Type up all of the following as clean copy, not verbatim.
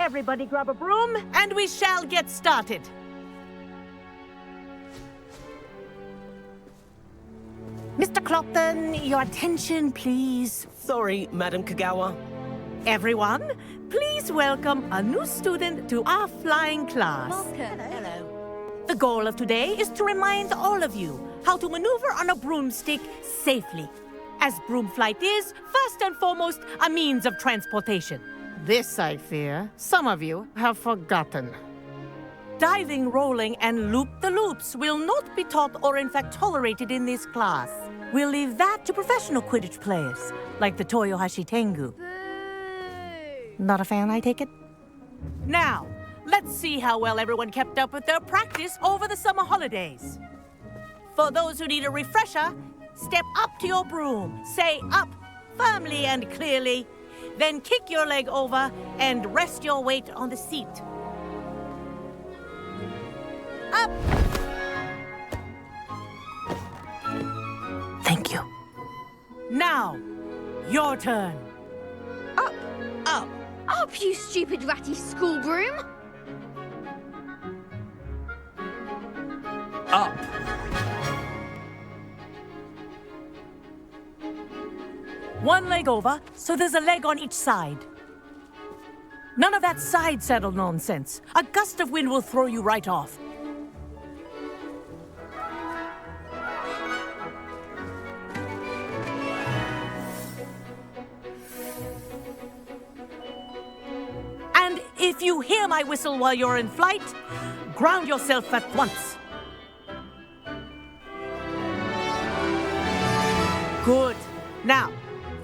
Everybody grab a broom, and we shall get started. Mr. Clopton, your attention, please. Sorry, Madam Kagawa. Everyone, please welcome a new student to our flying class. Hello. The goal of today is to remind all of you how to maneuver on a broomstick safely, as broom flight is, first and foremost, a means of transportation. This, I fear, some of you have forgotten. Diving, rolling, and loop-the-loops will not be taught or in fact tolerated in this class. We'll leave that to professional Quidditch players, like the Toyohashi Tengu. Not a fan, I take it? Now, let's see how well everyone kept up with their practice over the summer holidays. For those who need a refresher, step up to your broom, say up firmly and clearly, then kick your leg over and rest your weight on the seat. Up! Thank you. Now, your turn. Up, Up. up, you stupid ratty school broom! Up. One leg over, so there's a leg on each side. None of that side saddle nonsense. A gust of wind will throw you right off. And if you hear my whistle while you're in flight, ground yourself at once. Good. Now,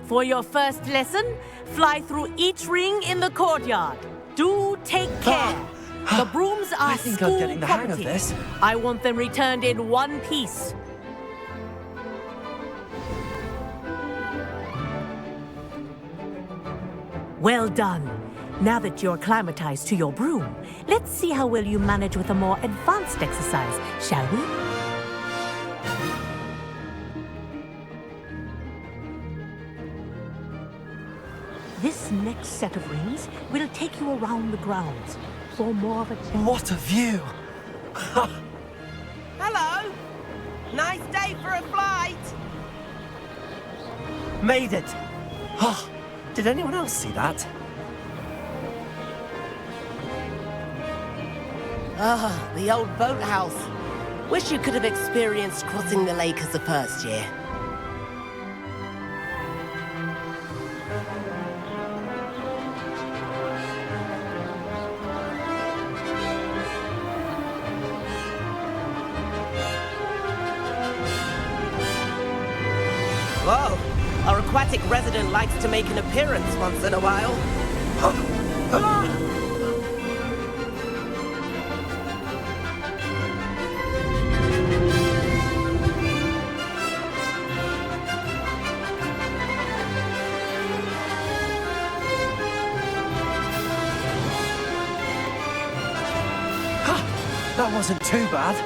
for your first lesson, fly through each ring in the courtyard. Do take care. The brooms are I think school I'm getting the hang of property. this. I want them returned in one piece. Well done. Now that you're acclimatized to your broom, let's see how well you manage with a more advanced exercise, shall we? This next set of rings will take you around the grounds for more of a What a view! Hello! Nice day for a flight! Made it! Oh, did anyone else see that? Ah, the old boathouse. Wish you could have experienced crossing the lake as a first year. Whoa! Our aquatic resident likes to make an appearance once in a while. That wasn't too bad.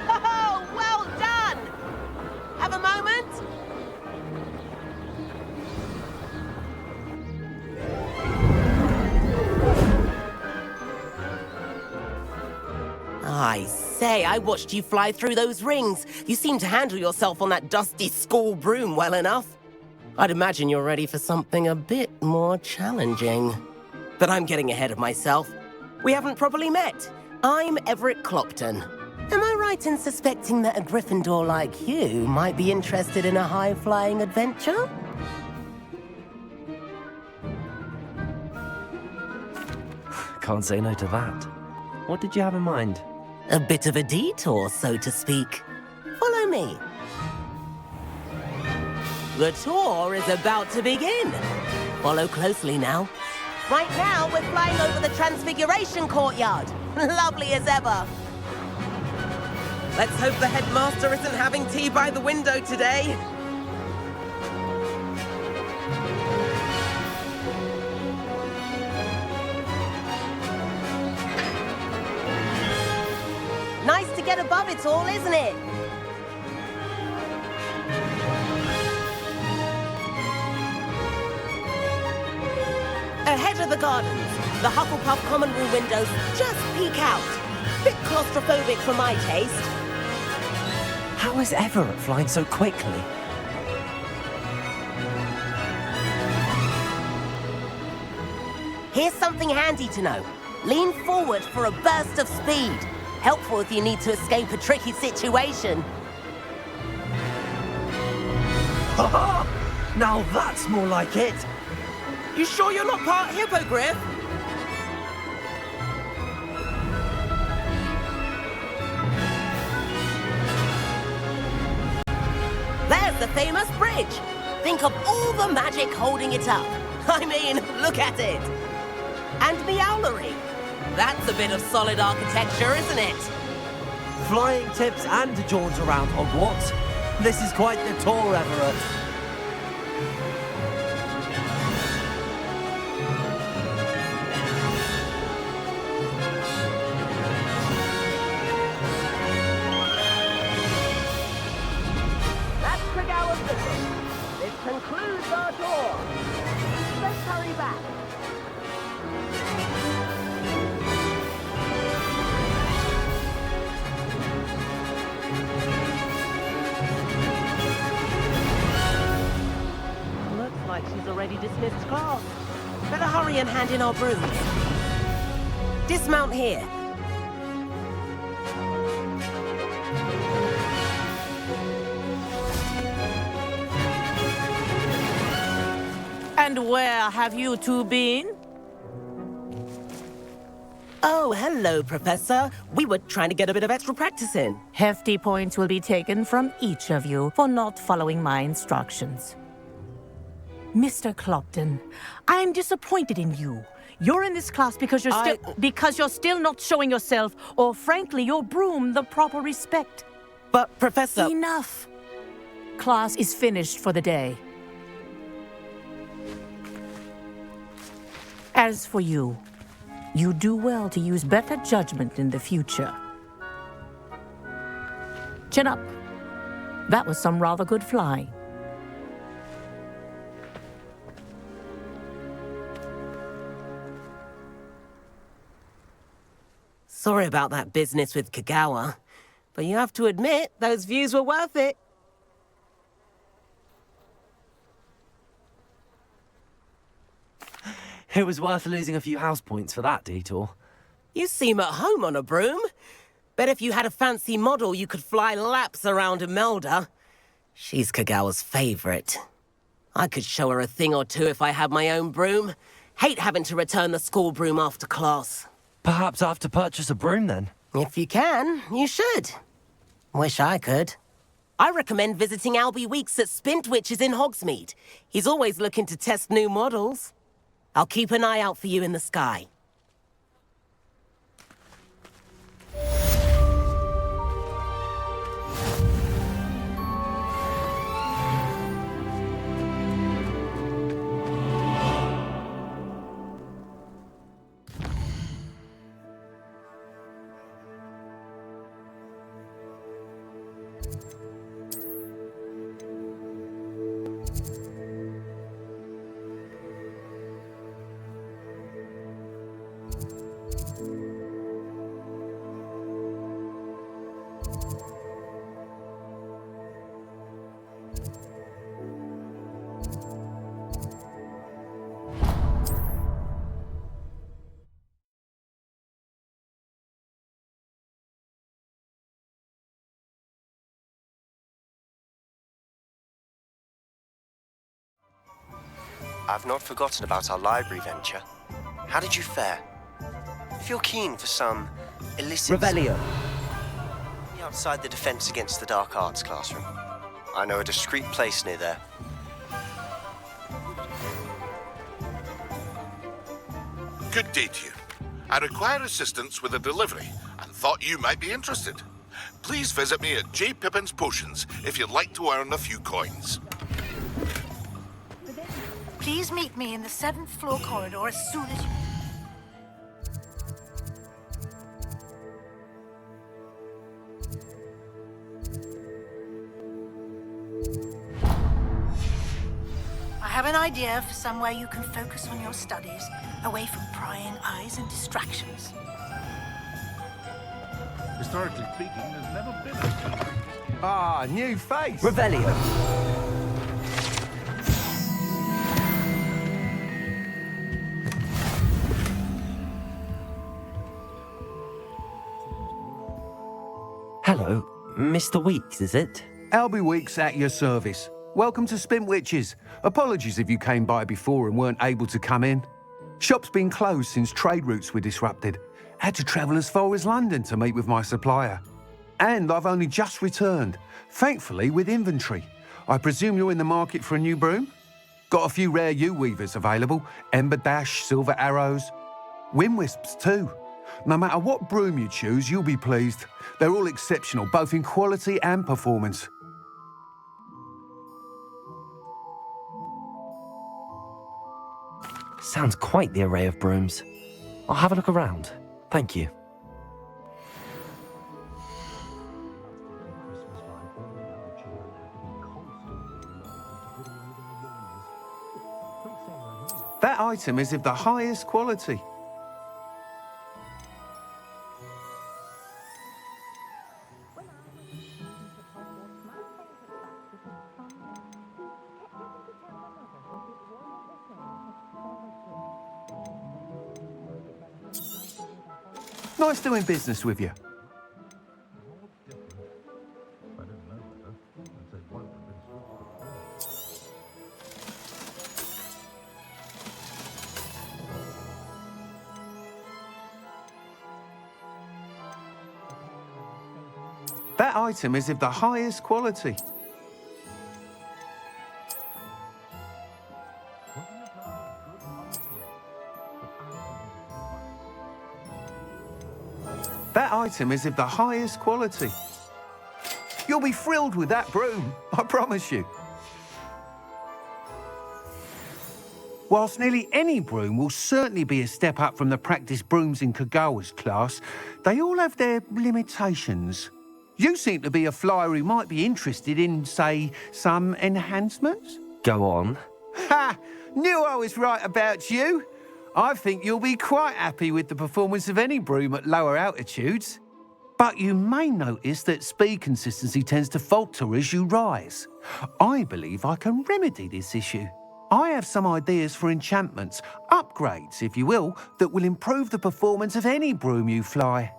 Oh, well done! Have a moment? I say, I watched you fly through those rings. You seem to handle yourself on that dusty school broom well enough. I'd imagine you're ready for something a bit more challenging. But I'm getting ahead of myself. We haven't properly met. I'm Everett Clopton. Am I right in suspecting that a Gryffindor like you might be interested in a high-flying adventure? Can't say no to that. What did you have in mind? A bit of a detour, so to speak. Follow me. The tour is about to begin. Follow closely now. Right now, we're flying over the Transfiguration Courtyard. Lovely as ever. Let's hope the headmaster isn't having tea by the window today. Nice to get above it all, isn't it? Ahead of the gardens, the Hufflepuff common room windows just peek out. Bit claustrophobic for my taste. How is Everett flying so quickly? Here's something handy to know. Lean forward for a burst of speed. Helpful if you need to escape a tricky situation. Ha! Now that's more like it. You sure you're not part hippogriff? There's the famous bridge. Think of all the magic holding it up. I mean, look at it. And Meowlery. That's a bit of solid architecture, isn't it? Flying tips and a jaunt around Hogwarts. This is quite the tour, Everett. That's Tregower's business. This concludes our tour. Let's hurry back. Looks like she's already dismissed class. Better hurry and hand in our brooms. Dismount here. And where have you two been? Oh, hello, Professor. We were trying to get a bit of extra practice in. Hefty points will be taken from each of you for not following my instructions. Mr. Clopton, I'm disappointed in you. You're in this class because you're still not showing yourself, or frankly, your broom, the proper respect. But, Professor... Enough. Class is finished for the day. As for you, you do well to use better judgment in the future. Chin up. That was some rather good flying. Sorry about that business with Kagawa, but you have to admit, those views were worth it. It was worth losing a few house points for that detour. You seem at home on a broom. Bet if you had a fancy model, you could fly laps around Imelda. She's Kagawa's favorite. I could show her a thing or two if I had my own broom. Hate having to return the school broom after class. Perhaps I have to purchase a broom then. If you can, you should. Wish I could. I recommend visiting Albie Weeks at Spintwitches in Hogsmeade. He's always looking to test new models. I'll keep an eye out for you in the sky. I've not forgotten about our library venture. How did you fare? If you're keen for some illicit... Revelio. Outside the Defense Against the Dark Arts classroom. I know a discreet place near there. Good day to you. I require assistance with a delivery and thought you might be interested. Please visit me at J. Pippin's Potions if you'd like to earn a few coins. Please meet me in the 7th floor corridor as soon as you... have an idea for somewhere you can focus on your studies, away from prying eyes and distractions. Historically speaking, there's never been a... Ah, new face. Revelio. Hello, Mr. Weeks, is it? Albie Weeks at your service. Welcome to Spintwitches. Apologies if you came by before and weren't able to come in. Shop's been closed since trade routes were disrupted. Had to travel as far as London to meet with my supplier. And I've only just returned, thankfully with inventory. I presume you're in the market for a new broom? Got a few rare U-weavers available, Ember Dash, Silver Arrows, Wind Wisps too. No matter what broom you choose, you'll be pleased. They're all exceptional, both in quality and performance. Sounds quite the array of brooms. I'll have a look around. Thank you. That item is of the highest quality. Nice doing business with you. That item is of the highest quality. That item is of the highest quality. You'll be thrilled with that broom, I promise you. Whilst nearly any broom will certainly be a step up from the practice brooms in Kagawa's class, they all have their limitations. You seem to be a flyer who might be interested in, say, some enhancements? Go on. Ha! Knew I was right about you. I think you'll be quite happy with the performance of any broom at lower altitudes. But you may notice that speed consistency tends to falter as you rise. I believe I can remedy this issue. I have some ideas for enchantments, upgrades, if you will, that will improve the performance of any broom you fly.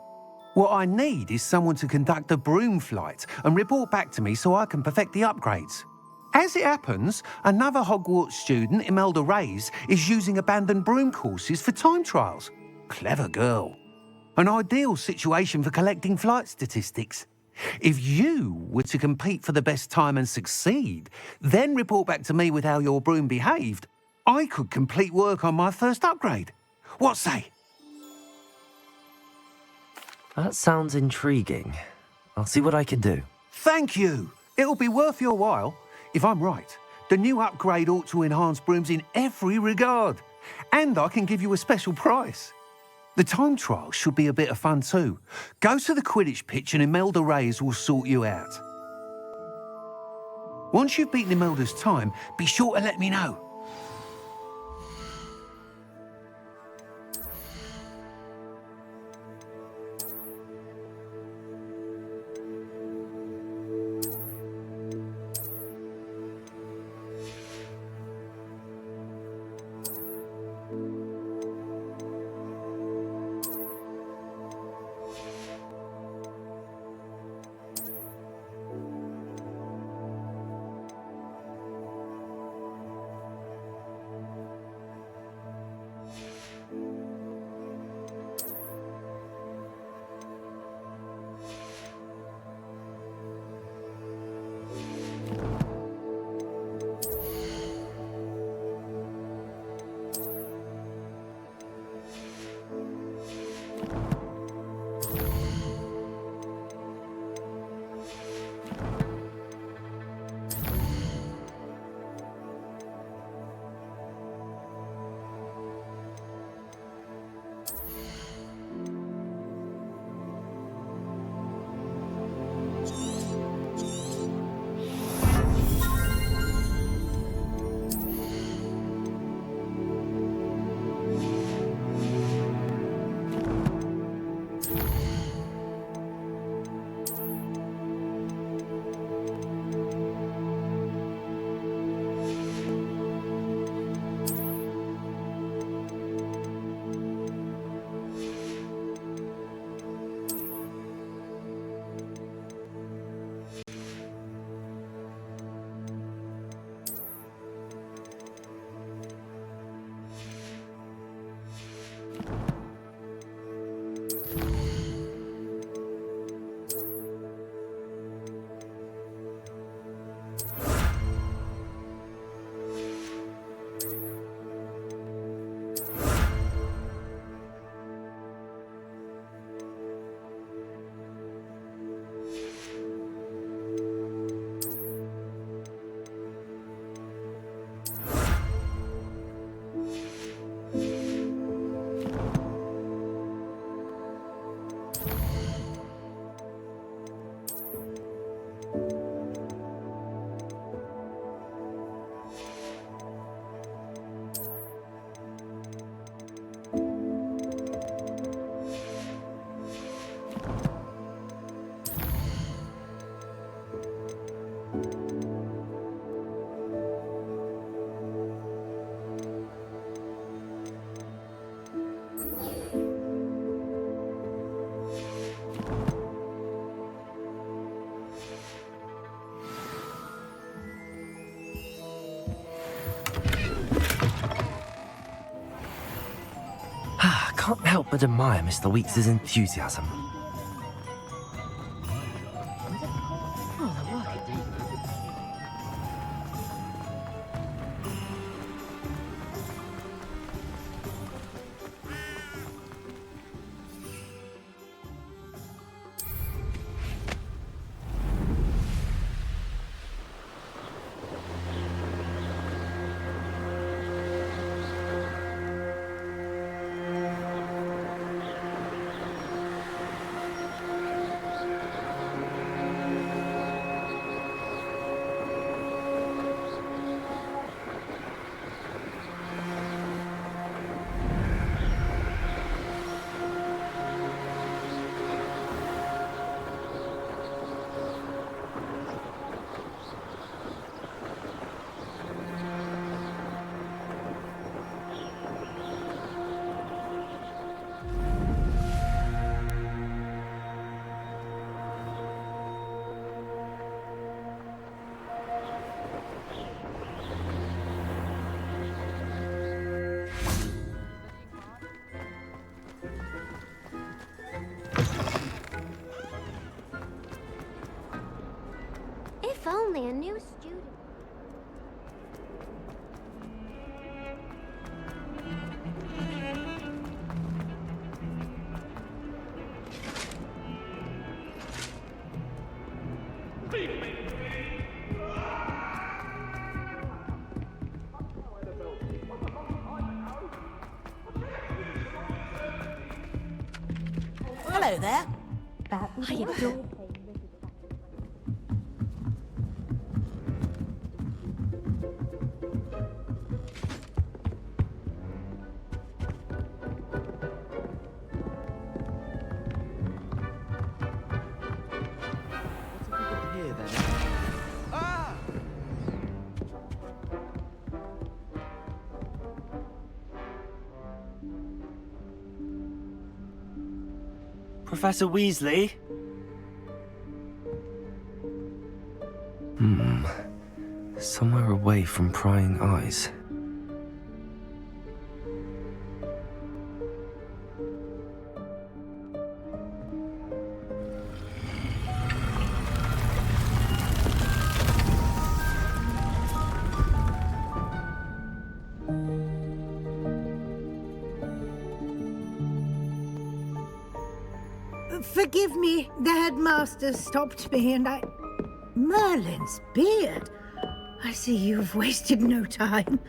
What I need is someone to conduct a broom flight and report back to me so I can perfect the upgrades. As it happens, another Hogwarts student, Imelda Reyes, is using abandoned broom courses for time trials. Clever girl. An ideal situation for collecting flight statistics. If you were to compete for the best time and succeed, then report back to me with how your broom behaved, I could complete work on my first upgrade. What say? That sounds intriguing. I'll see what I can do. Thank you. It'll be worth your while. If I'm right, the new upgrade ought to enhance brooms in every regard. And I can give you a special price. The time trial should be a bit of fun too. Go to the Quidditch pitch and Imelda Reyes will sort you out. Once you've beaten Imelda's time, be sure to let me know. can't help but admire Mr. Weeks' enthusiasm. If only a new student. Hello there. Professor Weasley? Somewhere away from prying eyes. Forgive me, the headmaster stopped me and I... Merlin's beard. I see you've wasted no time.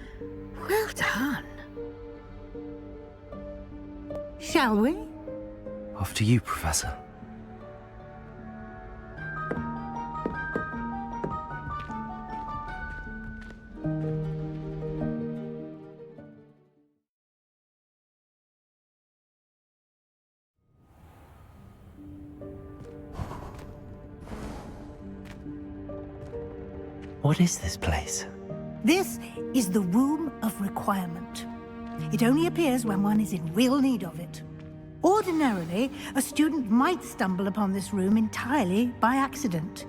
Well done. Shall we? After you, Professor. What is this place? This is the Room of Requirement. It only appears when one is in real need of it. Ordinarily, a student might stumble upon this room entirely by accident,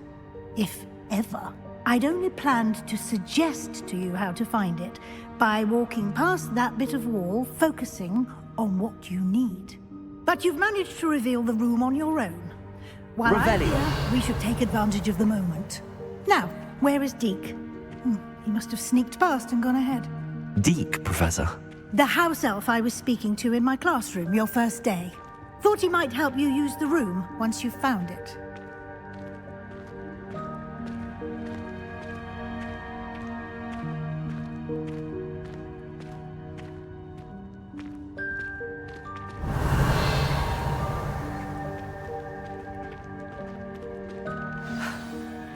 if ever. I'd only planned to suggest to you how to find it by walking past that bit of wall, focusing on what you need. But you've managed to reveal the room on your own. While I'm here, we should take advantage of the moment. Now, where is Deke? He must have sneaked past and gone ahead. Deke, Professor. The house elf I was speaking to in my classroom your first day. Thought he might help you use the room once you've found it.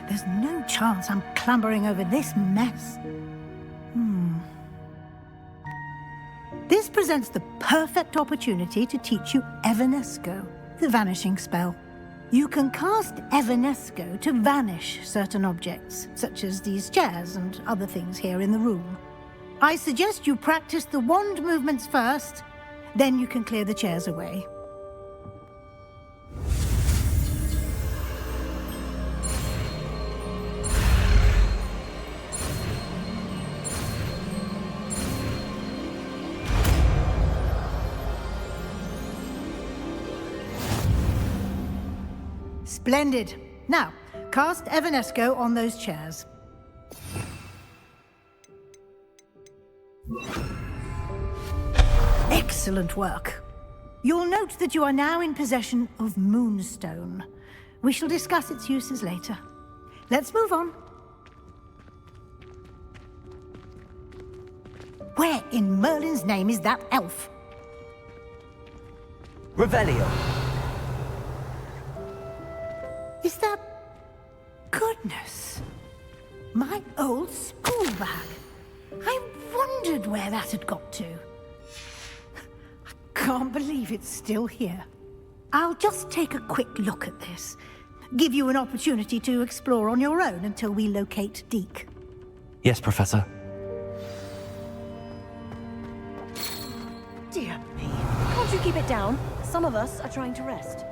There's no chance I'm clambering over this mess. This presents the perfect opportunity to teach you Evanesco, the vanishing spell. You can cast Evanesco to vanish certain objects, such as these chairs and other things here in the room. I suggest you practice the wand movements first, then you can clear the chairs away. Splendid. Now, cast Evanesco on those chairs. Excellent work. You'll note that you are now in possession of Moonstone. We shall discuss its uses later. Let's move on. Where in Merlin's name is that elf? Revelio. Is that... Goodness. My old school bag. I wondered where that had got to. I can't believe it's still here. I'll just take a quick look at this. Give you an opportunity to explore on your own until we locate Deke. Yes, Professor. Dear me. Can't you keep it down? Some of us are trying to rest.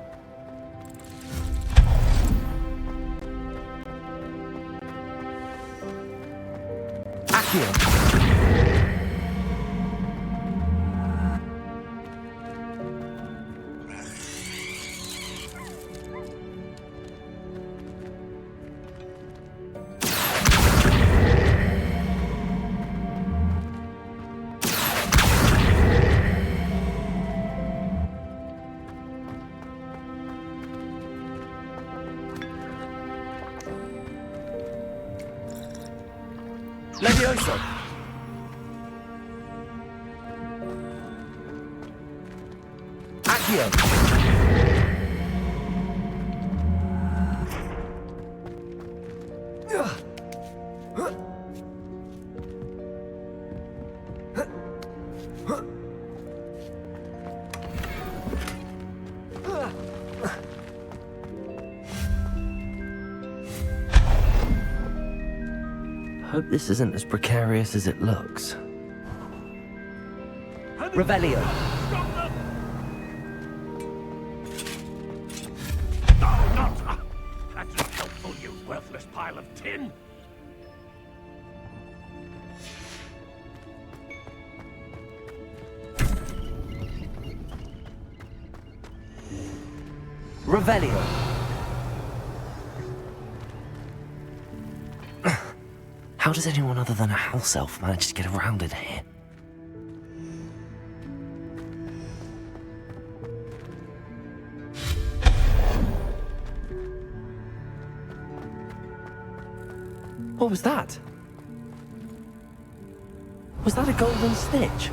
Zaqiell. Levioso. Zaqiell. Hope this isn't as precarious as it looks. Revelio. No, not! That's not helpful, you worthless pile of tin! Revelio. How does anyone other than a house elf manage to get around in here? What was that? Was that a golden snitch?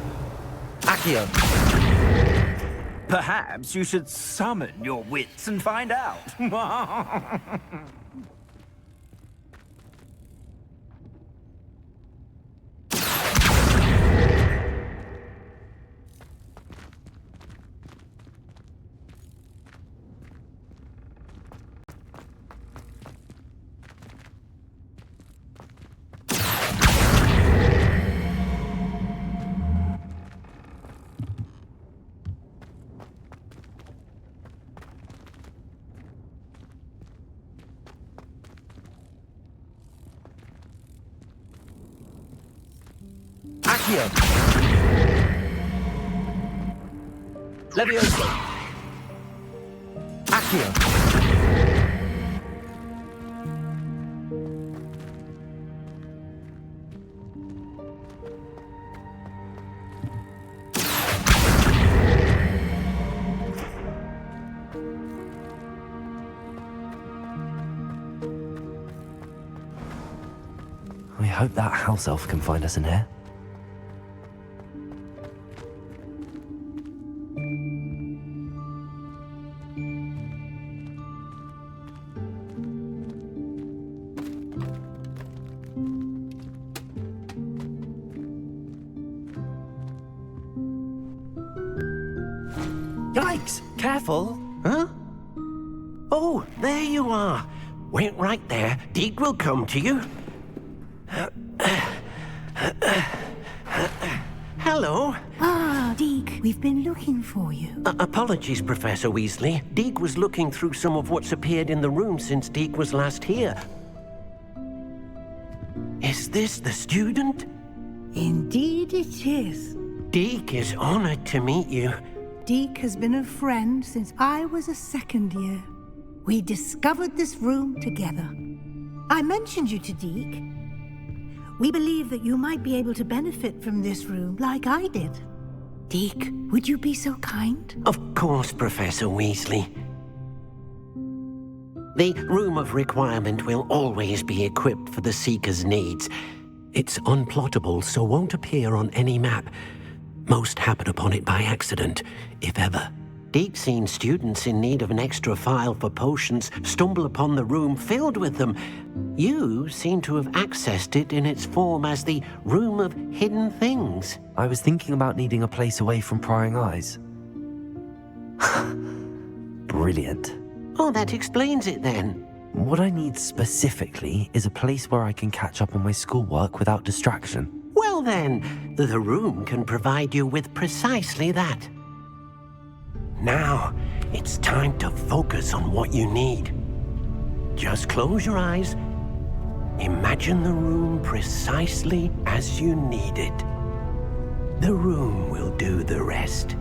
Zaqiell. Perhaps you should summon your wits and find out. Zaqiell. Levioso. Zaqiell. We hope that house elf can find us in here. Yikes! Careful! Huh? Oh, there you are. Wait right there. Deke will come to you. Hello. Ah, Deke, we've been looking for you. Apologies, Professor Weasley. Deke was looking through some of what's appeared in the room since Deke was last here. Is this the student? Indeed it is. Deke is honored to meet you. Deke has been a friend since I was a second year. We discovered this room together. I mentioned you to Deke. We believe that you might be able to benefit from this room like I did. Deke, would you be so kind? Of course, Professor Weasley. The Room of Requirement will always be equipped for the Seeker's needs. It's unplottable, so won't appear on any map. Most happen upon it by accident, if ever. Deke's seen students in need of an extra file for potions stumble upon the room filled with them. You seem to have accessed it in its form as the Room of Hidden Things. I was thinking about needing a place away from prying eyes. Brilliant. Oh, that explains it then. What I need specifically is a place where I can catch up on my schoolwork without distraction. Well then, the room can provide you with precisely that. Now, it's time to focus on what you need. Just close your eyes. Imagine the room precisely as you need it. The room will do the rest.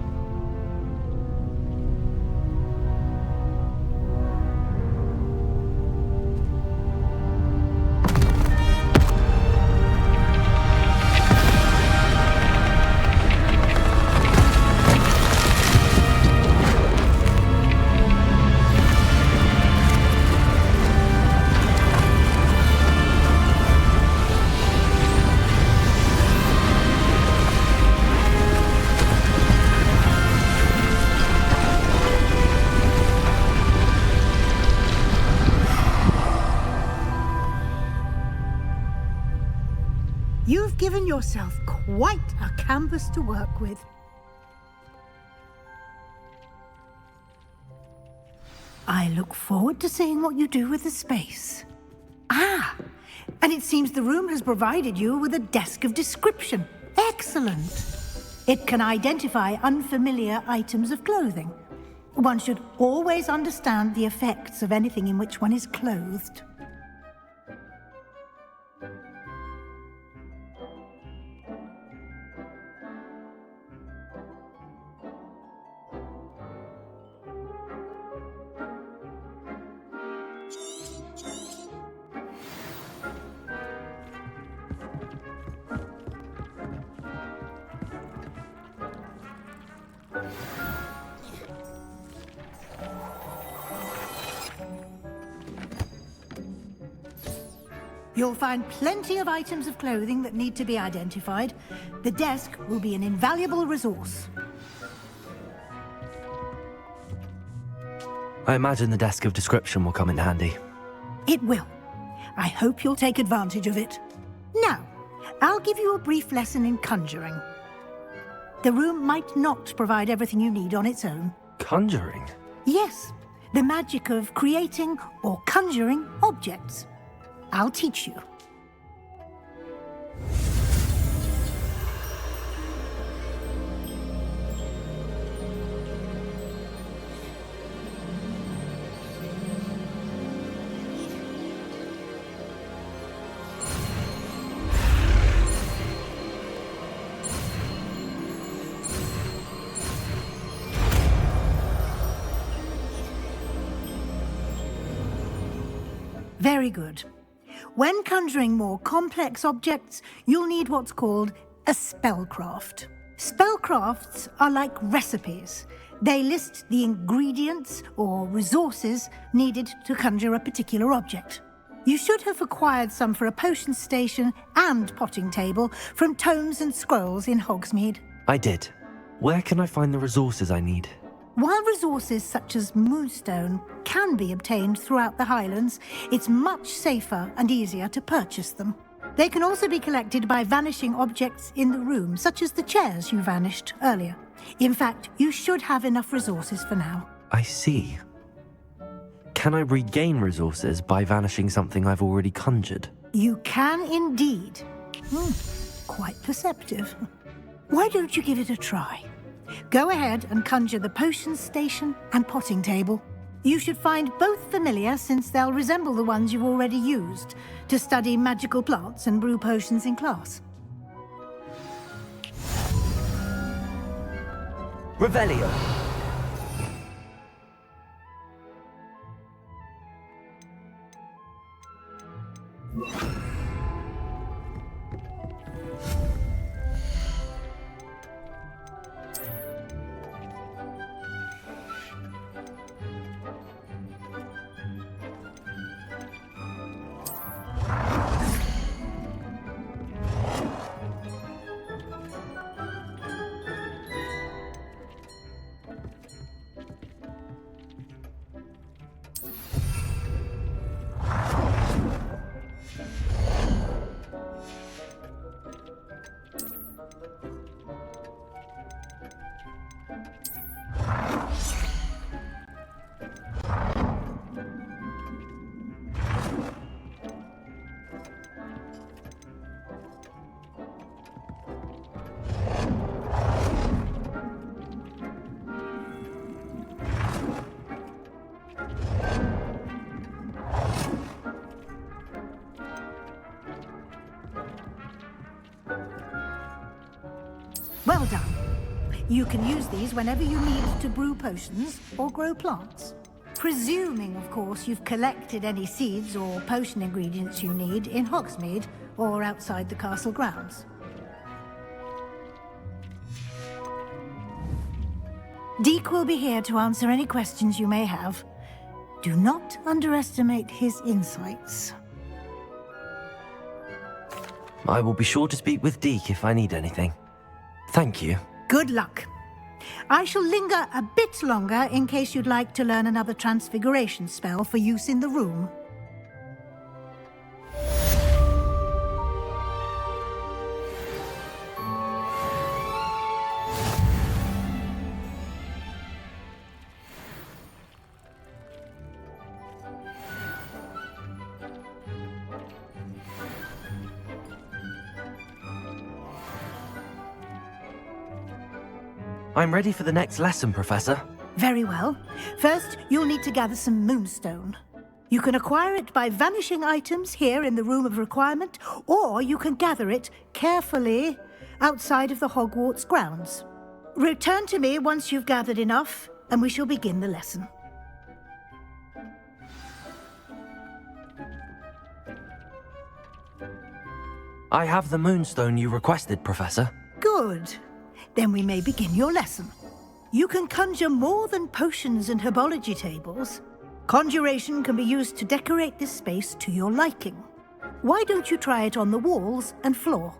You've given yourself quite a canvas to work with. I look forward to seeing what you do with the space. Ah, and it seems the room has provided you with a desk of description. Excellent. It can identify unfamiliar items of clothing. One should always understand the effects of anything in which one is clothed. You'll find plenty of items of clothing that need to be identified. The desk will be an invaluable resource. I imagine the desk of description will come in handy. It will. I hope you'll take advantage of it. Now, I'll give you a brief lesson in conjuring. The room might not provide everything you need on its own. Conjuring? Yes, the magic of creating or conjuring objects. I'll teach you. Very good. When conjuring more complex objects, you'll need what's called a spellcraft. Spellcrafts are like recipes. They list the ingredients or resources needed to conjure a particular object. You should have acquired some for a potion station and potting table from tomes and scrolls in Hogsmeade. I did. Where can I find the resources I need? While resources such as moonstone can be obtained throughout the Highlands, it's much safer and easier to purchase them. They can also be collected by vanishing objects in the room, such as the chairs you vanished earlier. In fact, you should have enough resources for now. I see. Can I regain resources by vanishing something I've already conjured? You can indeed. Quite perceptive. Why don't you give it a try? Go ahead and conjure the potion station and potting table. You should find both familiar, since they'll resemble the ones you've already used to study magical plants and brew potions in class. Revelio. Well done. You can use these whenever you need to brew potions or grow plants. Presuming, of course, you've collected any seeds or potion ingredients you need in Hogsmeade or outside the castle grounds. Deke will be here to answer any questions you may have. Do not underestimate his insights. I will be sure to speak with Deke if I need anything. Thank you. Good luck. I shall linger a bit longer in case you'd like to learn another transfiguration spell for use in the room. I'm ready for the next lesson, Professor. Very well. First, you'll need to gather some moonstone. You can acquire it by vanishing items here in the Room of Requirement, or you can gather it carefully outside of the Hogwarts grounds. Return to me once you've gathered enough, and we shall begin the lesson. I have the moonstone you requested, Professor. Good. Then we may begin your lesson. You can conjure more than potions and herbology tables. Conjuration can be used to decorate this space to your liking. Why don't you try it on the walls and floor?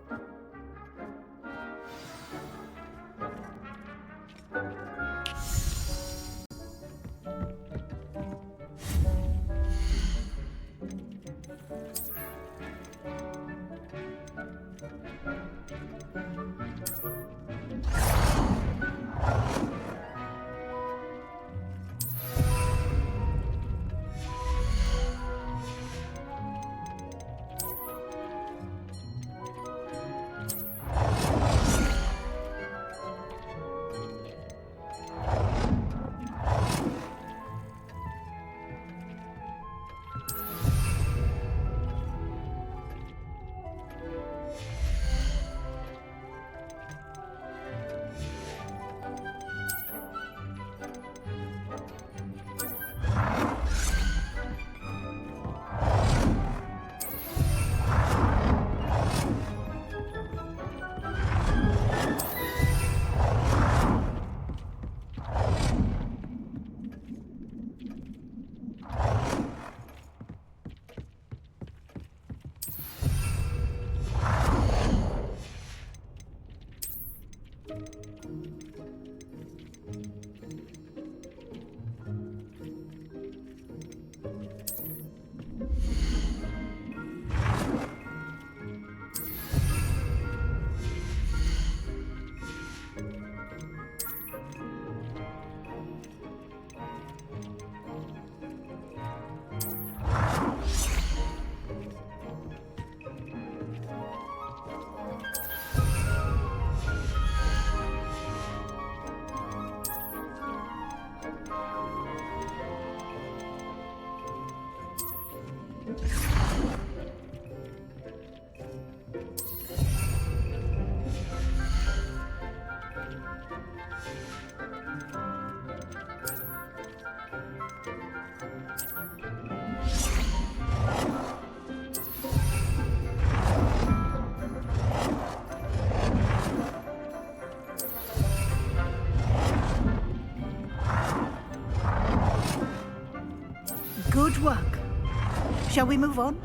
Shall we move on?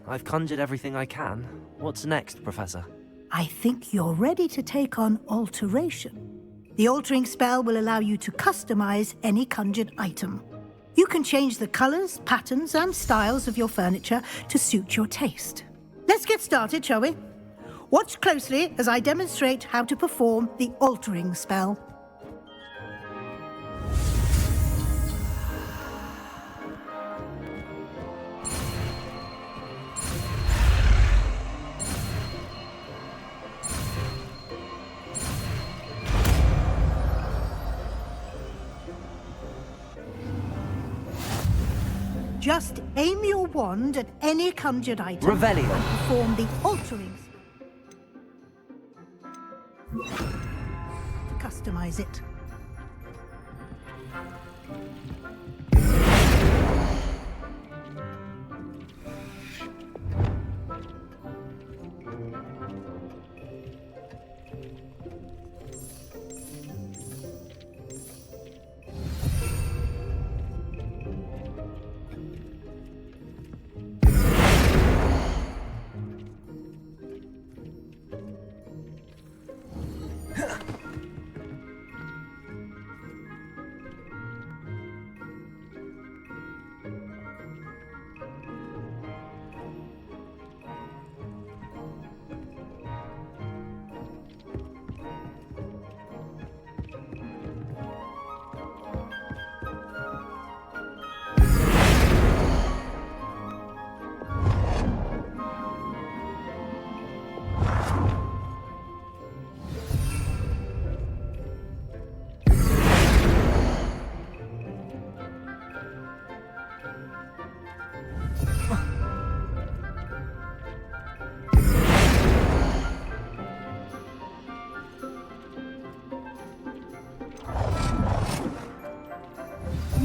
I've conjured everything I can. What's next, Professor? I think you're ready to take on alteration. The altering spell will allow you to customize any conjured item. You can change the colors, patterns, and styles of your furniture to suit your taste. Let's get started, shall we? Watch closely as I demonstrate how to perform the altering spell. Just aim your wand at any conjured item. Revelio. And perform the altering to customize it.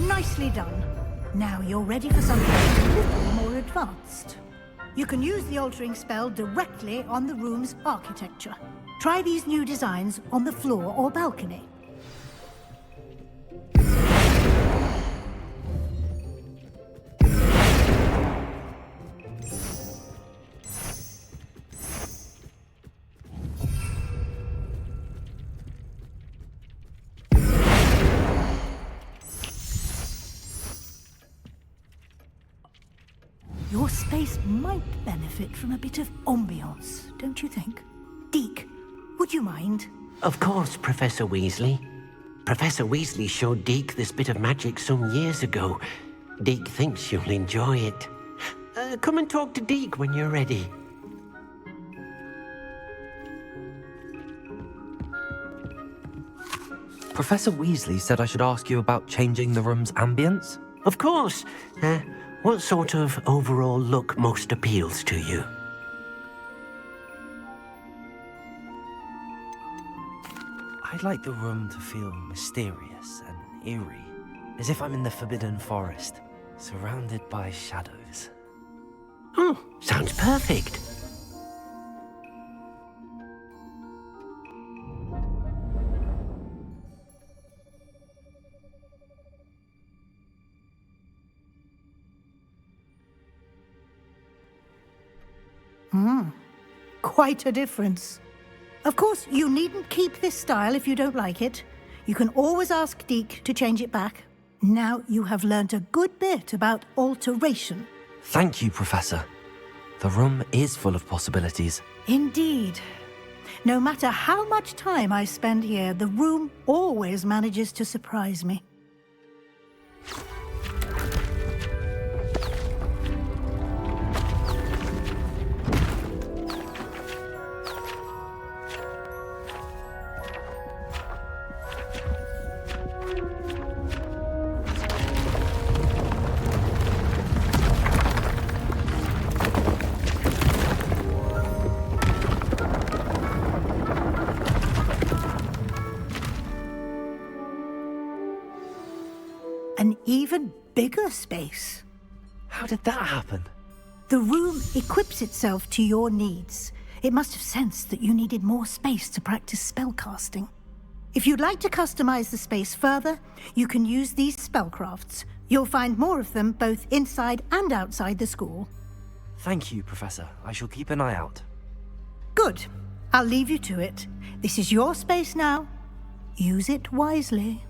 Nicely done. Now you're ready for something a little more advanced. You can use the altering spell directly on the room's architecture. Try these new designs on the floor or balcony. Your space might benefit from a bit of ambiance, don't you think? Deke, would you mind? Of course, Professor Weasley. Professor Weasley showed Deke this bit of magic some years ago. Deke thinks you'll enjoy it. Come and talk to Deke when you're ready. Professor Weasley said I should ask you about changing the room's ambience? Of course. What sort of overall look most appeals to you? I'd like the room to feel mysterious and eerie, as if I'm in the Forbidden Forest, surrounded by shadows. Oh, sounds perfect. Quite a difference. Of course, you needn't keep this style if you don't like it. You can always ask Deke to change it back. Now you have learnt a good bit about alteration. Thank you, Professor. The room is full of possibilities. Indeed. No matter how much time I spend here, the room always manages to surprise me. An even bigger space. How did that happen? The room equips itself to your needs. It must have sensed that you needed more space to practice spellcasting. If you'd like to customize the space further, you can use these spellcrafts. You'll find more of them both inside and outside the school. Thank you, Professor. I shall keep an eye out. Good. I'll leave you to it. This is your space now. Use it wisely.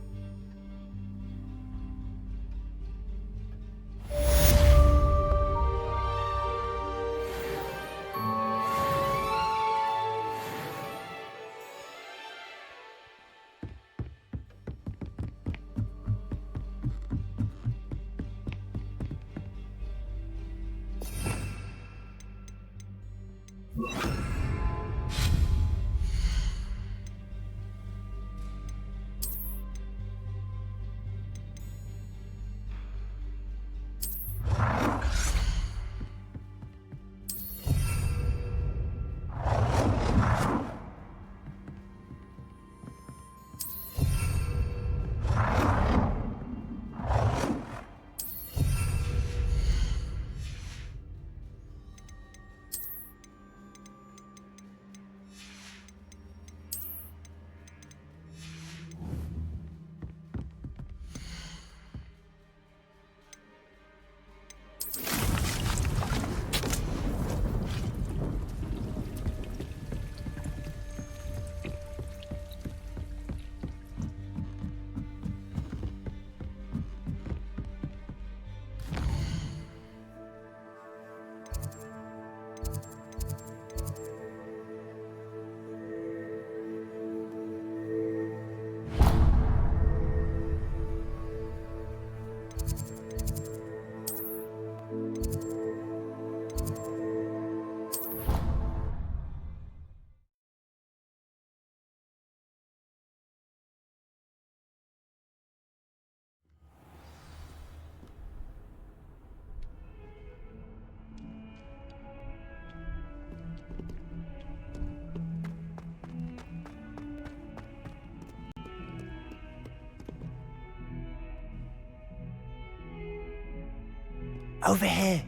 Over here.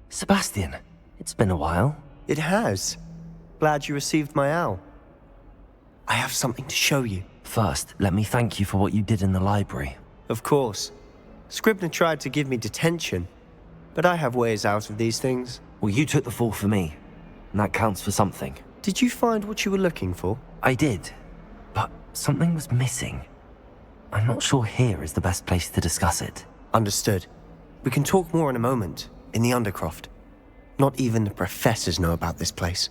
Sebastian, it's been a while. It has. Glad you received my owl. I have something to show you. First, let me thank you for what you did in the library. Of course. Scribner tried to give me detention, but I have ways out of these things. Well, you took the fall for me, and that counts for something. Did you find what you were looking for? I did, but something was missing. I'm not sure here is the best place to discuss it. Understood. We can talk more in a moment, in the Undercroft. Not even the professors know about this place.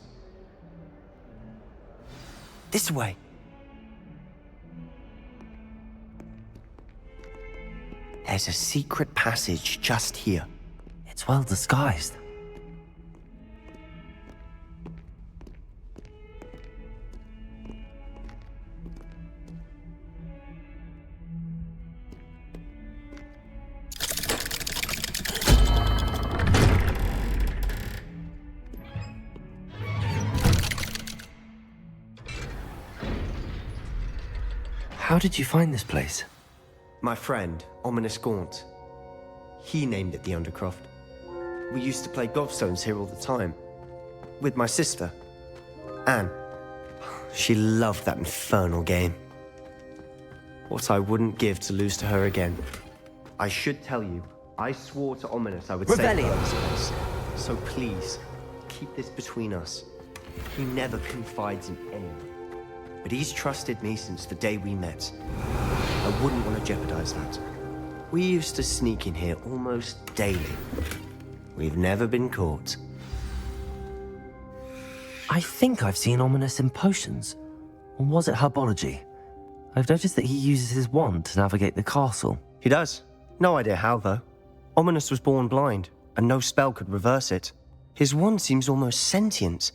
This way. There's a secret passage just here. It's well disguised. How did you find this place? My friend, Ominous Gaunt. He named it the Undercroft. We used to play gobstones here all the time. With my sister, Anne. She loved that infernal game. What I wouldn't give to lose to her again. I should tell you, I swore to Ominous I would save this place. So please, keep this between us. He never confides in anyone. But he's trusted me since the day we met. I wouldn't want to jeopardize that. We used to sneak in here almost daily. We've never been caught. I think I've seen Ominous in potions. Or was it herbology? I've noticed that he uses his wand to navigate the castle. He does. No idea how, though. Ominous was born blind, and no spell could reverse it. His wand seems almost sentient.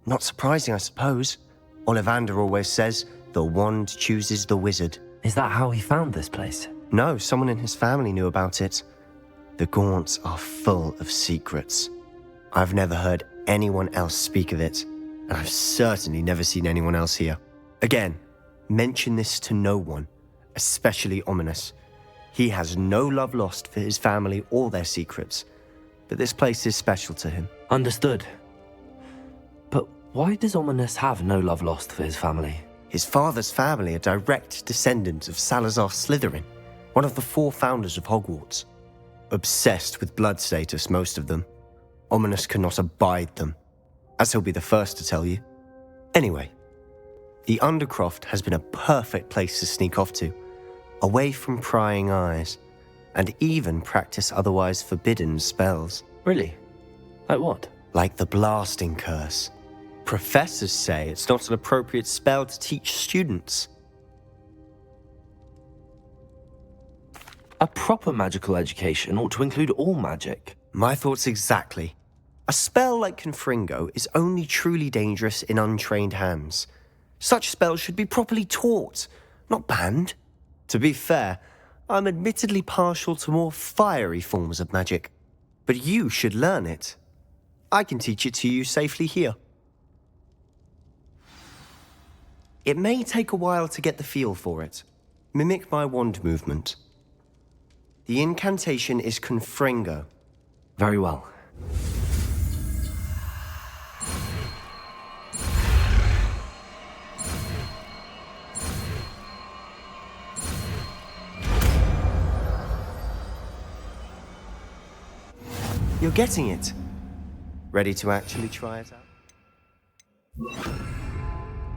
Not surprising, I suppose. Ollivander always says, the wand chooses the wizard. Is that how he found this place? No, someone in his family knew about it. The Gaunts are full of secrets. I've never heard anyone else speak of it, and I've certainly never seen anyone else here. Again, mention this to no one, especially Ominous. He has no love lost for his family or their secrets, but this place is special to him. Understood. But why does Ominous have no love lost for his family? His father's family are direct descendants of Salazar Slytherin, one of the 4 founders of Hogwarts. Obsessed with blood status, most of them. Ominous cannot abide them, as he'll be the first to tell you. Anyway, the Undercroft has been a perfect place to sneak off to, away from prying eyes, and even practice otherwise forbidden spells. Really? Like what? Like the Blasting Curse. Professors say it's not an appropriate spell to teach students. A proper magical education ought to include all magic. My thoughts exactly. A spell like Confringo is only truly dangerous in untrained hands. Such spells should be properly taught, not banned. To be fair, I'm admittedly partial to more fiery forms of magic, but you should learn it. I can teach it to you safely here. It may take a while to get the feel for it. Mimic my wand movement. The incantation is Confringo. Very well. You're getting it. Ready to actually try it out?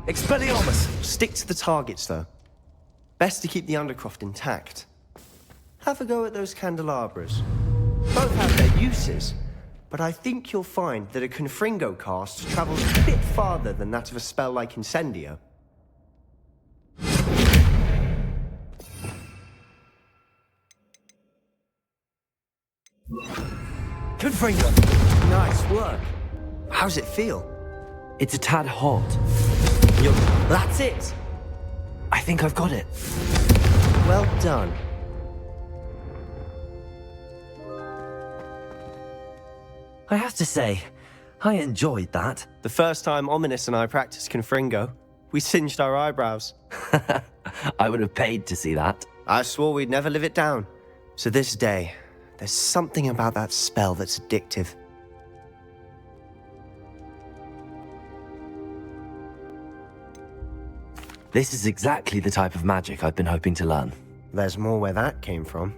Expelliarmus! Stick to the targets, though. Best to keep the Undercroft intact. Have a go at those candelabras. Both have their uses, but I think you'll find that a Confringo cast travels a bit farther than that of a spell like Incendio. Confringo! Nice work. How's it feel? It's a tad hot. That's it! I think I've got it. Well done. I have to say, I enjoyed that. The first time Ominous and I practiced Confringo, we singed our eyebrows. I would have paid to see that. I swore we'd never live it down. So this day, there's something about that spell that's addictive. This is exactly the type of magic I've been hoping to learn. There's more where that came from.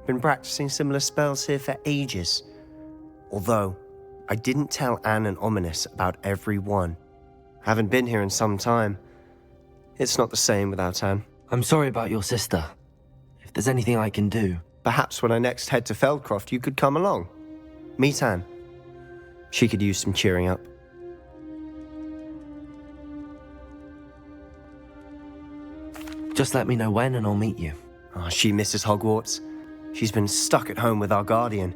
Been practicing similar spells here for ages. Although, I didn't tell Anne and Ominous about every one. Haven't been here in some time. It's not the same without Anne. I'm sorry about your sister. If there's anything I can do... Perhaps when I next head to Feldcroft, you could come along. Meet Anne. She could use some cheering up. Just let me know when and I'll meet you. Oh, she misses Hogwarts. She's been stuck at home with our guardian,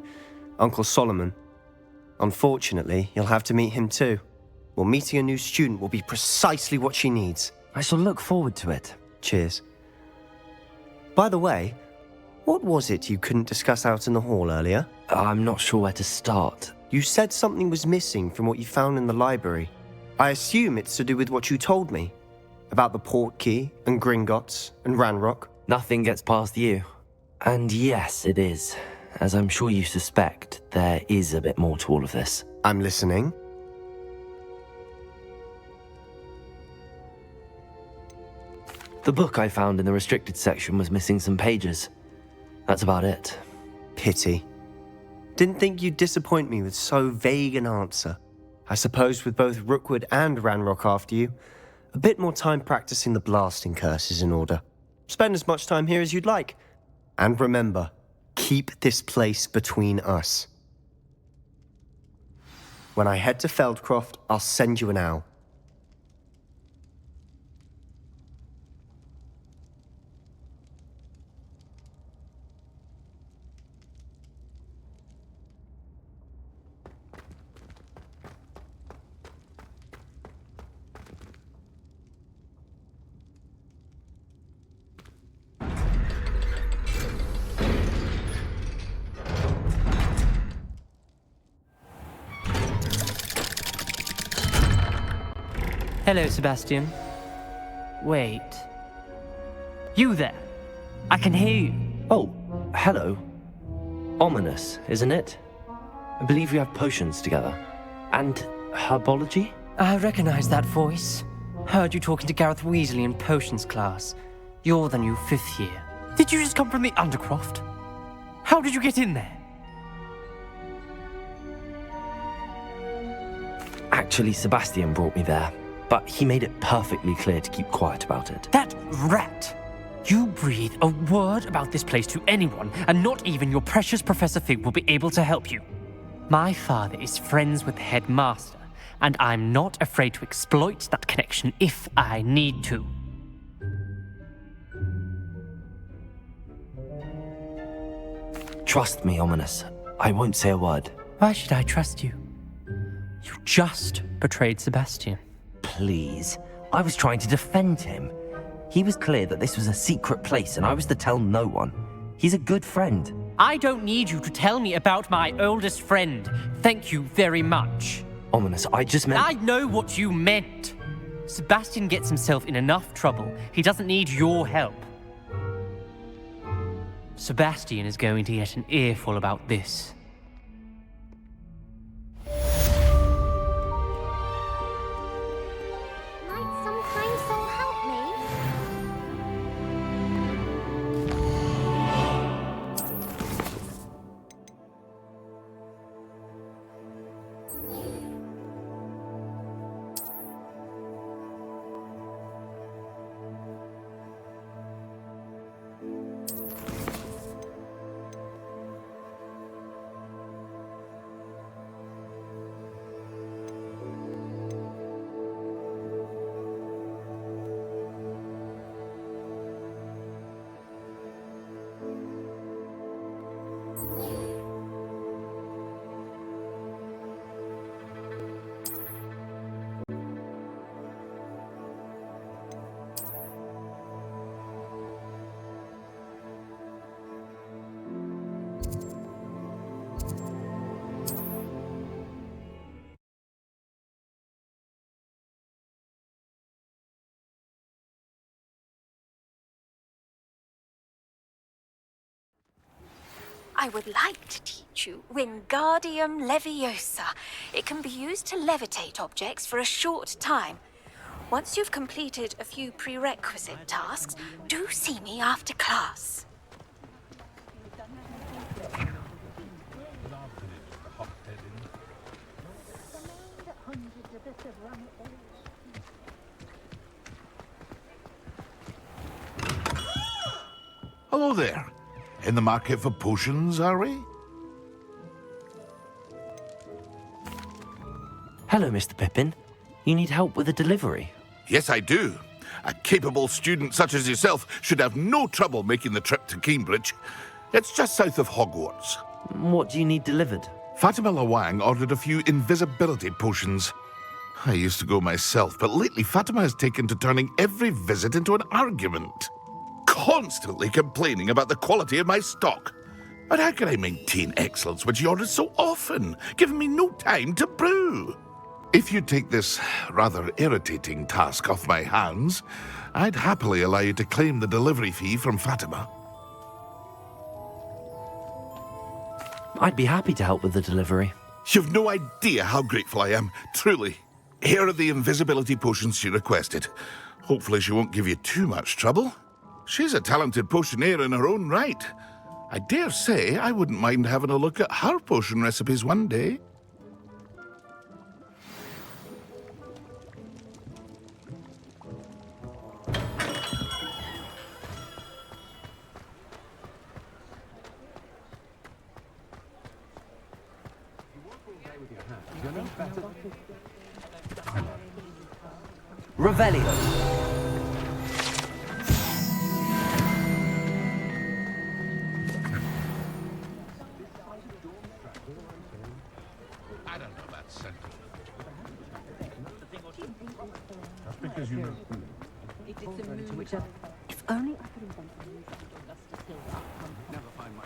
Uncle Solomon. Unfortunately, you'll have to meet him too. Well, meeting a new student will be precisely what she needs. I shall look forward to it. Cheers. By the way, what was it you couldn't discuss out in the hall earlier? I'm not sure where to start. You said something was missing from what you found in the library. I assume it's to do with what you told me. About the Portkey, and Gringotts, and Ranrock. Nothing gets past you. And yes, it is. As I'm sure you suspect, there is a bit more to all of this. I'm listening. The book I found in the restricted section was missing some pages. That's about it. Pity. Didn't think you'd disappoint me with so vague an answer. I suppose with both Rookwood and Ranrock after you, a bit more time practicing the blasting curse is in order. Spend as much time here as you'd like. And remember, keep this place between us. When I head to Feldcroft, I'll send you an owl. Hello, Sebastian. Wait. You there! I can hear you. Oh, hello. Ominous, isn't it? I believe you have potions together. And herbology? I recognize that voice. Heard you talking to Gareth Weasley in potions class. You're the new 5th year. Did you just come from the Undercroft? How did you get in there? Actually, Sebastian brought me there, but he made it perfectly clear to keep quiet about it. That rat! You breathe a word about this place to anyone, and not even your precious Professor Fig will be able to help you. My father is friends with the headmaster, and I'm not afraid to exploit that connection if I need to. Trust me, Ominous. I won't say a word. Why should I trust you? You just betrayed Sebastian. Please. I was trying to defend him. He was clear that this was a secret place and I was to tell no one. He's a good friend. I don't need you to tell me about my oldest friend. Thank you very much. Ominous, I just meant... I know what you meant. Sebastian gets himself in enough trouble. He doesn't need your help. Sebastian is going to get an earful about this. Might some soul help me? I would like to teach you Wingardium Leviosa. It can be used to levitate objects for a short time. Once you've completed a few prerequisite tasks, do see me after class. Hello there. In the market for potions, are we? Hello, Mr. Pippin. You need help with a delivery? Yes, I do. A capable student such as yourself should have no trouble making the trip to Cambridge. It's just south of Hogwarts. What do you need delivered? Fatima Lawang ordered a few invisibility potions. I used to go myself, but lately Fatima has taken to turning every visit into an argument. Constantly complaining about the quality of my stock. But how can I maintain excellence when she orders so often, giving me no time to brew? If you take this rather irritating task off my hands, I'd happily allow you to claim the delivery fee from Fatima. I'd be happy to help with the delivery. You've no idea how grateful I am, truly. Here are the invisibility potions she requested. Hopefully she won't give you too much trouble. She's a talented potioneer in her own right. I dare say I wouldn't mind having a look at her potion recipes one day. Revelio. I don't know about sentiment. Just because you know. If only I could invent a new Never find my...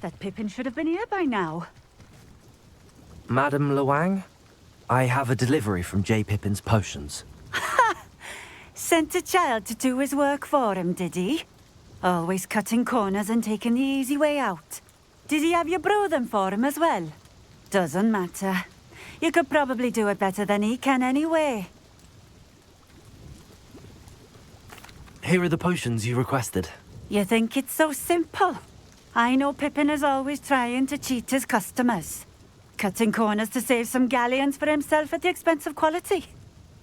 bet Pippin should have been here by now. Madam Luang, I have a delivery from J. Pippin's potions. Sent a child to do his work for him, did he? Always cutting corners and taking the easy way out. Did he have you brew them for him as well? Doesn't matter. You could probably do it better than he can anyway. Here are the potions you requested. You think it's so simple? I know Pippin is always trying to cheat his customers. Cutting corners to save some galleons for himself at the expense of quality.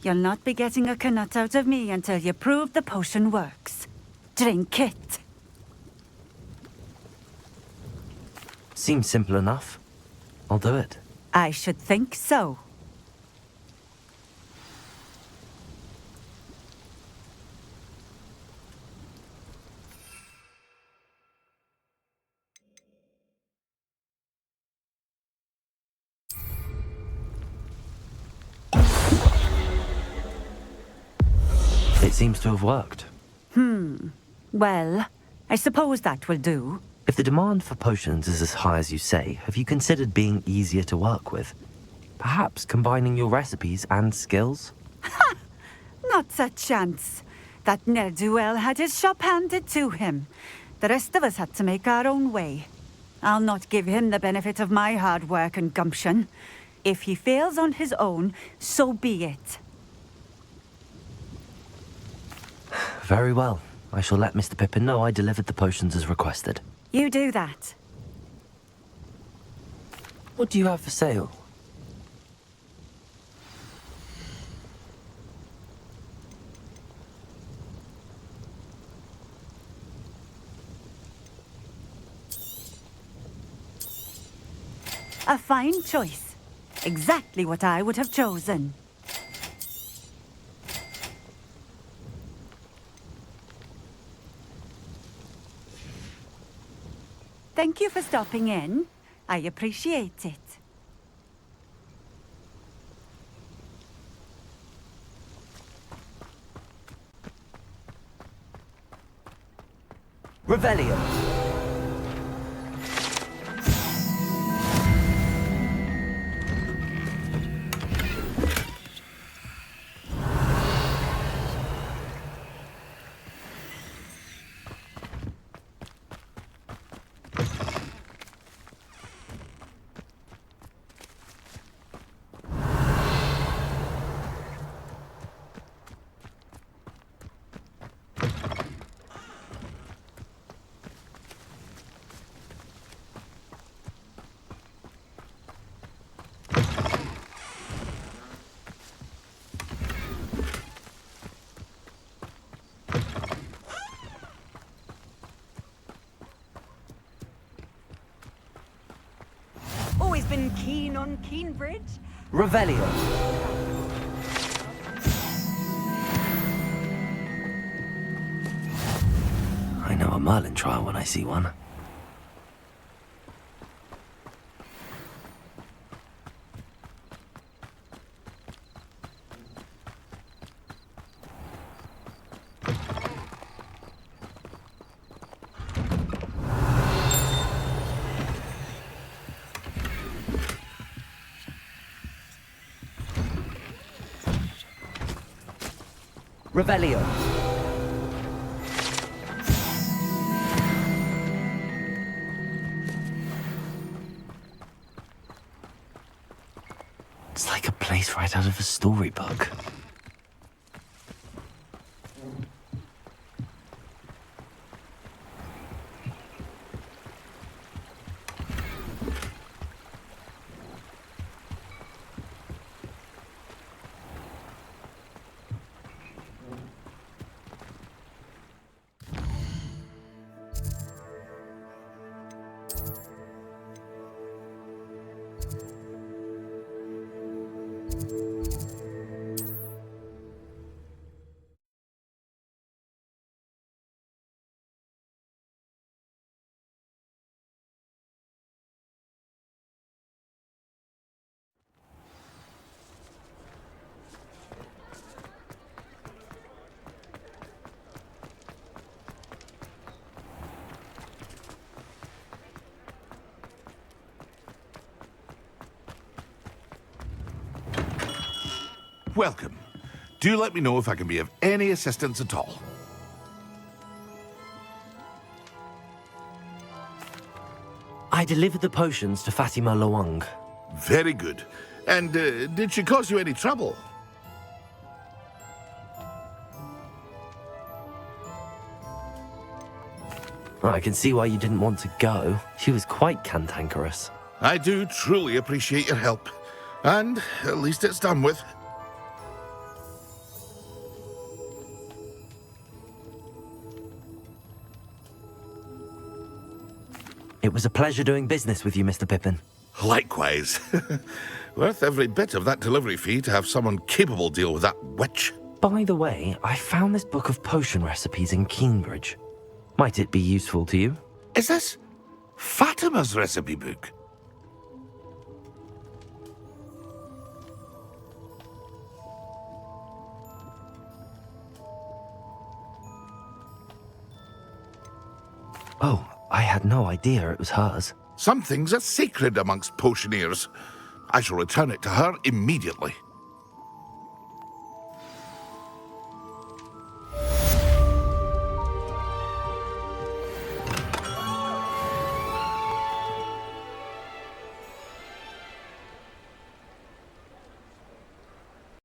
You'll not be getting a canut out of me until you prove the potion works. Drink it. Seems simple enough. I'll do it. I should think so. It seems to have worked. Well, I suppose that will do. If the demand for potions is as high as you say, have you considered being easier to work with? Perhaps combining your recipes and skills? Not a chance. That ne'er-do-well had his shop handed to him. The rest of us had to make our own way. I'll not give him the benefit of my hard work and gumption. If he fails on his own, so be it. Very well. I shall let Mr. Pippin know I delivered the potions as requested. You do that. What do you have for sale? A fine choice. Exactly what I would have chosen. Thank you for stopping in. I appreciate it. Revelio. Always been keen on Keenbridge. Revelio. I know a Merlin trial when I see one. Revelio. It's like a place right out of a storybook. welcome. Do let me know if I can be of any assistance at all. I delivered the potions to Fatima Lawang. Very good. And did she cause you any trouble? I can see why you didn't want to go. She was quite cantankerous. I do truly appreciate your help. And at least it's done with. It was a pleasure doing business with you, Mr. Pippin. Likewise. Worth every bit of that delivery fee to have someone capable deal with that witch. By the way, I found this book of potion recipes in Cambridge. Might it be useful to you? Is this Fatima's recipe book? Oh, I had no idea it was hers. Some things are sacred amongst potioneers. I shall return it to her immediately.